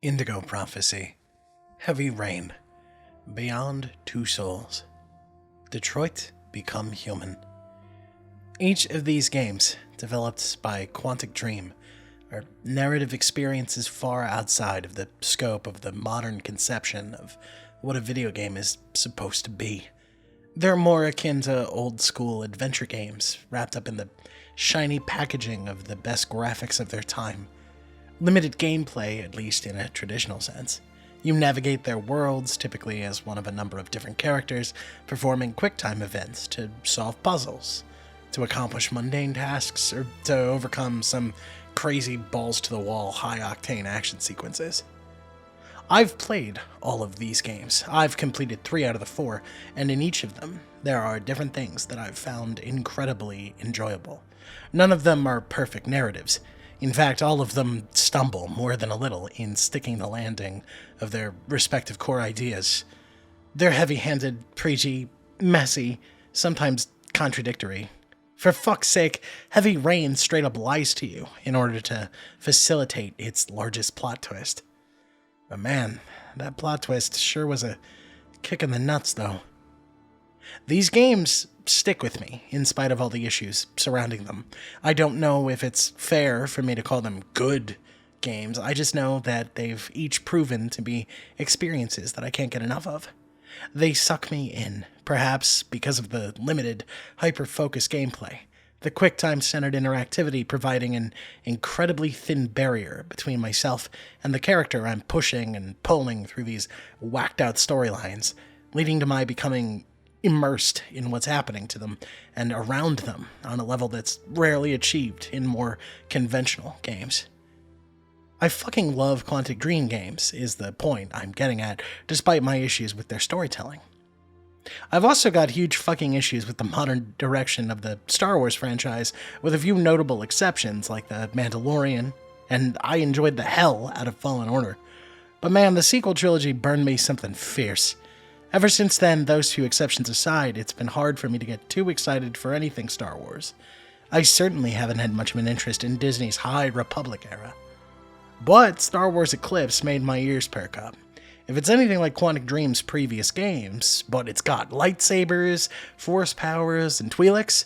Indigo Prophecy, Heavy Rain, Beyond Two Souls, Detroit Become Human. Each of these games, developed by Quantic Dream, are narrative experiences far outside of the scope of the modern conception of what a video game is supposed to be. They're more akin to old-school adventure games, wrapped up in the shiny packaging of the best graphics of their time. Limited gameplay, at least in a traditional sense. You navigate their worlds, typically as one of a number of different characters, performing quick-time events to solve puzzles, to accomplish mundane tasks, or to overcome some crazy balls-to-the-wall, high-octane action sequences. I've played all of these games. I've completed 3 out of the 4, and in each of them, there are different things that I've found incredibly enjoyable. None of them are perfect narratives. In fact, all of them stumble more than a little in sticking the landing of their respective core ideas. They're heavy-handed, preachy, messy, sometimes contradictory. For fuck's sake, Heavy Rain straight up lies to you in order to facilitate its largest plot twist. But man, that plot twist sure was a kick in the nuts, though. These games stick with me, in spite of all the issues surrounding them. I don't know if it's fair for me to call them good games. I just know that they've each proven to be experiences that I can't get enough of. They suck me in, perhaps because of the limited, hyper-focused gameplay, the quick-time-centered interactivity providing an incredibly thin barrier between myself and the character I'm pushing and pulling through these whacked-out storylines, leading to my becoming immersed in what's happening to them and around them on a level that's rarely achieved in more conventional games. I fucking love Quantic Dream games, is the point I'm getting at, despite my issues with their storytelling. I've also got huge fucking issues with the modern direction of the Star Wars franchise, with a few notable exceptions like The Mandalorian, and I enjoyed the hell out of Fallen Order. But man, the sequel trilogy burned me something fierce. Ever since then, those few exceptions aside, it's been hard for me to get too excited for anything Star Wars. I certainly haven't had much of an interest in Disney's High Republic era. But Star Wars Eclipse made my ears perk up. If it's anything like Quantic Dream's previous games, but it's got lightsabers, force powers, and Twi'leks,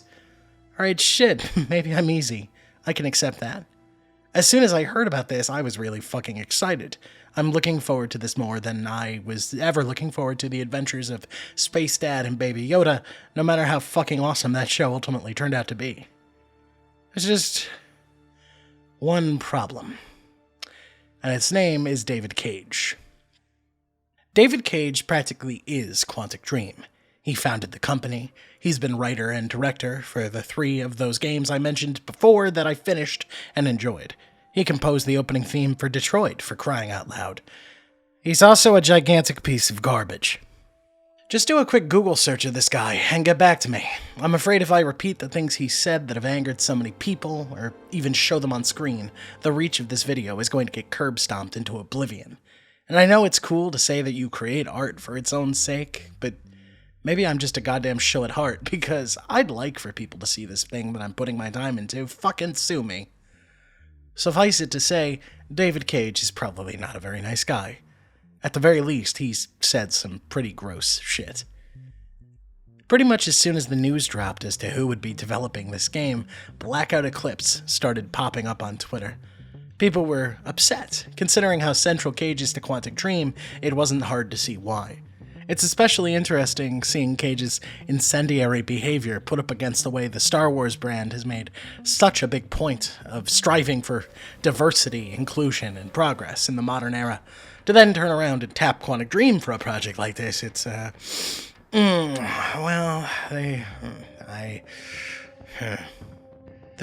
alright, shit, maybe I'm easy. I can accept that. As soon as I heard about this, I was really fucking excited. I'm looking forward to this more than I was ever looking forward to the adventures of Space Dad and Baby Yoda, no matter how fucking awesome that show ultimately turned out to be. There's just one problem. And its name is David Cage. David Cage practically is Quantic Dream. He founded the company. He's been writer and director for the 3 of those games I mentioned before that I finished and enjoyed. He composed the opening theme for Detroit, for crying out loud. He's also a gigantic piece of garbage. Just do a quick Google search of this guy and get back to me. I'm afraid if I repeat the things he said that have angered so many people, or even show them on screen, the reach of this video is going to get curb-stomped into oblivion. And I know it's cool to say that you create art for its own sake, but maybe I'm just a goddamn shill at heart, because I'd like for people to see this thing that I'm putting my time into fucking sue me. Suffice it to say, David Cage is probably not a very nice guy. At the very least, he's said some pretty gross shit. Pretty much as soon as the news dropped as to who would be developing this game, Blackout Eclipse started popping up on Twitter. People were upset. Considering how central Cage is to Quantic Dream, it wasn't hard to see why. It's especially interesting seeing Cage's incendiary behavior put up against the way the Star Wars brand has made such a big point of striving for diversity, inclusion, and progress in the modern era. To then turn around and tap Quantic Dream for a project like this, it's, There's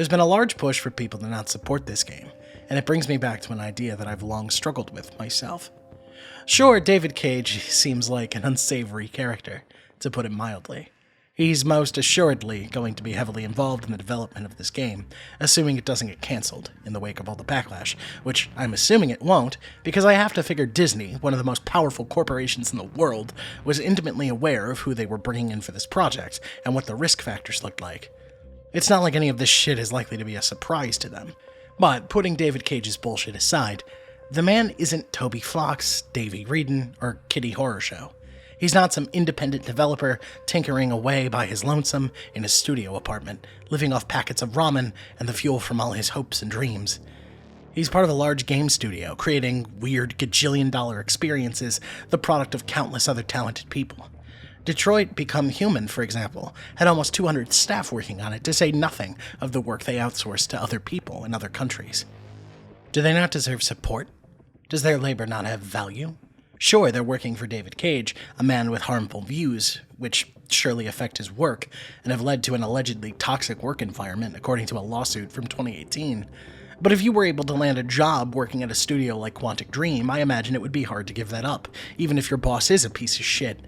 been a large push for people to not support this game, and it brings me back to an idea that I've long struggled with myself. Sure, David Cage seems like an unsavory character, to put it mildly. He's most assuredly going to be heavily involved in the development of this game, assuming it doesn't get cancelled in the wake of all the backlash, which I'm assuming it won't, because I have to figure Disney, one of the most powerful corporations in the world, was intimately aware of who they were bringing in for this project, and what the risk factors looked like. It's not like any of this shit is likely to be a surprise to them. But putting David Cage's bullshit aside, The man isn't Toby Fox, Davey Wreden, or Kitty Horror Show. He's not some independent developer tinkering away by his lonesome in his studio apartment, living off packets of ramen and the fuel from all his hopes and dreams. He's part of a large game studio, creating weird gajillion-dollar experiences, the product of countless other talented people. Detroit Become Human, for example, had almost 200 staff working on it, to say nothing of the work they outsourced to other people in other countries. Do they not deserve support? Does their labor not have value? Sure, they're working for David Cage, a man with harmful views, which surely affect his work, and have led to an allegedly toxic work environment, according to a lawsuit from 2018. But if you were able to land a job working at a studio like Quantic Dream, I imagine it would be hard to give that up, even if your boss is a piece of shit.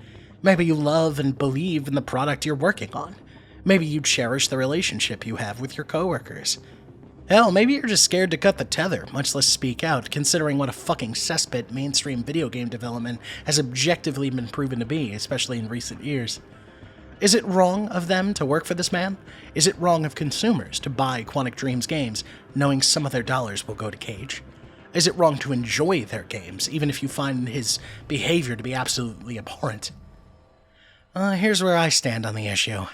Maybe you love and believe in the product you're working on. Maybe you cherish the relationship you have with your coworkers. Hell, maybe you're just scared to cut the tether, much less speak out, considering what a fucking cesspit mainstream video game development has objectively been proven to be, especially in recent years. Is it wrong of them to work for this man? Is it wrong of consumers to buy Quantic Dream's games, knowing some of their dollars will go to Cage? Is it wrong to enjoy their games, even if you find his behavior to be absolutely abhorrent? Here's where I stand on the issue.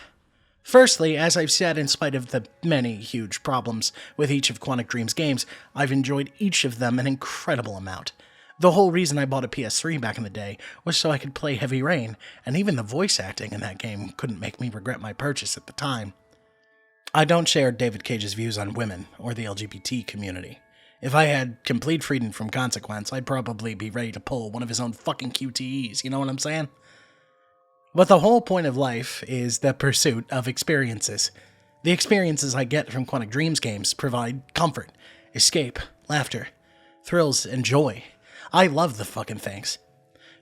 Firstly, as I've said, in spite of the many huge problems with each of Quantic Dream's games, I've enjoyed each of them an incredible amount. The whole reason I bought a PS3 back in the day was so I could play Heavy Rain, and even the voice acting in that game couldn't make me regret my purchase at the time. I don't share David Cage's views on women or the LGBT community. If I had complete freedom from consequence, I'd probably be ready to pull one of his own fucking QTEs, you know what I'm saying? But the whole point of life is the pursuit of experiences. The experiences I get from Quantic Dream's games provide comfort, escape, laughter, thrills, and joy. I love the fucking things.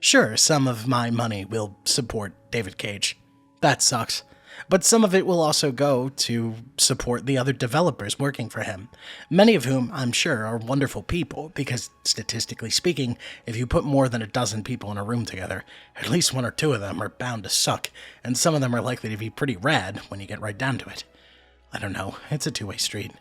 Sure, some of my money will support David Cage. That sucks. But some of it will also go to support the other developers working for him, many of whom I'm sure are wonderful people, because statistically speaking, if you put more than a dozen people in a room together, at least one or two of them are bound to suck, and some of them are likely to be pretty rad when you get right down to it. I don't know, it's a two-way street.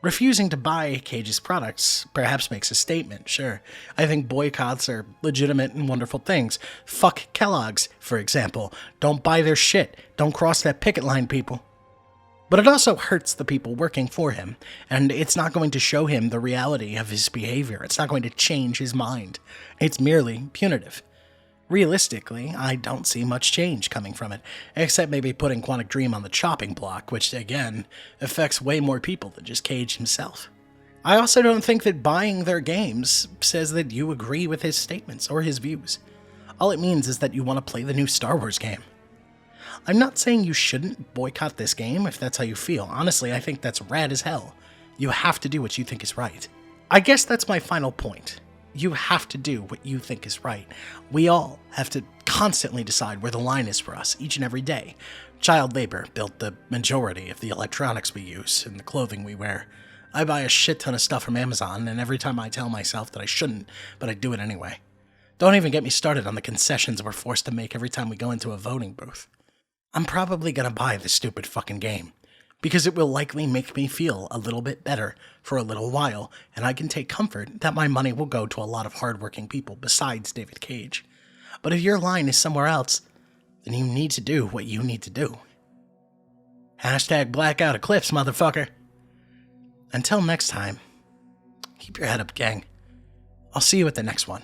Refusing to buy Cage's products perhaps makes a statement, sure. I think boycotts are legitimate and wonderful things. Fuck Kellogg's, for example. Don't buy their shit. Don't cross that picket line, people. But it also hurts the people working for him, and it's not going to show him the reality of his behavior. It's not going to change his mind. It's merely punitive. Realistically, I don't see much change coming from it, except maybe putting Quantic Dream on the chopping block, which, again, affects way more people than just Cage himself. I also don't think that buying their games says that you agree with his statements or his views. All it means is that you want to play the new Star Wars game. I'm not saying you shouldn't boycott this game if that's how you feel. Honestly, I think that's rad as hell. You have to do what you think is right. I guess that's my final point. You have to do what you think is right. We all have to constantly decide where the line is for us each and every day. Child labor built the majority of the electronics we use and the clothing we wear. I buy a shit ton of stuff from Amazon, and every time I tell myself that I shouldn't, but I do it anyway. Don't even get me started on the concessions we're forced to make every time we go into a voting booth. I'm probably gonna buy this stupid fucking game, because it will likely make me feel a little bit better for a little while, and I can take comfort that my money will go to a lot of hardworking people besides David Cage. But if your line is somewhere else, then you need to do what you need to do. Hashtag blackout Eclipse, motherfucker. Until next time, keep your head up, gang. I'll see you at the next one.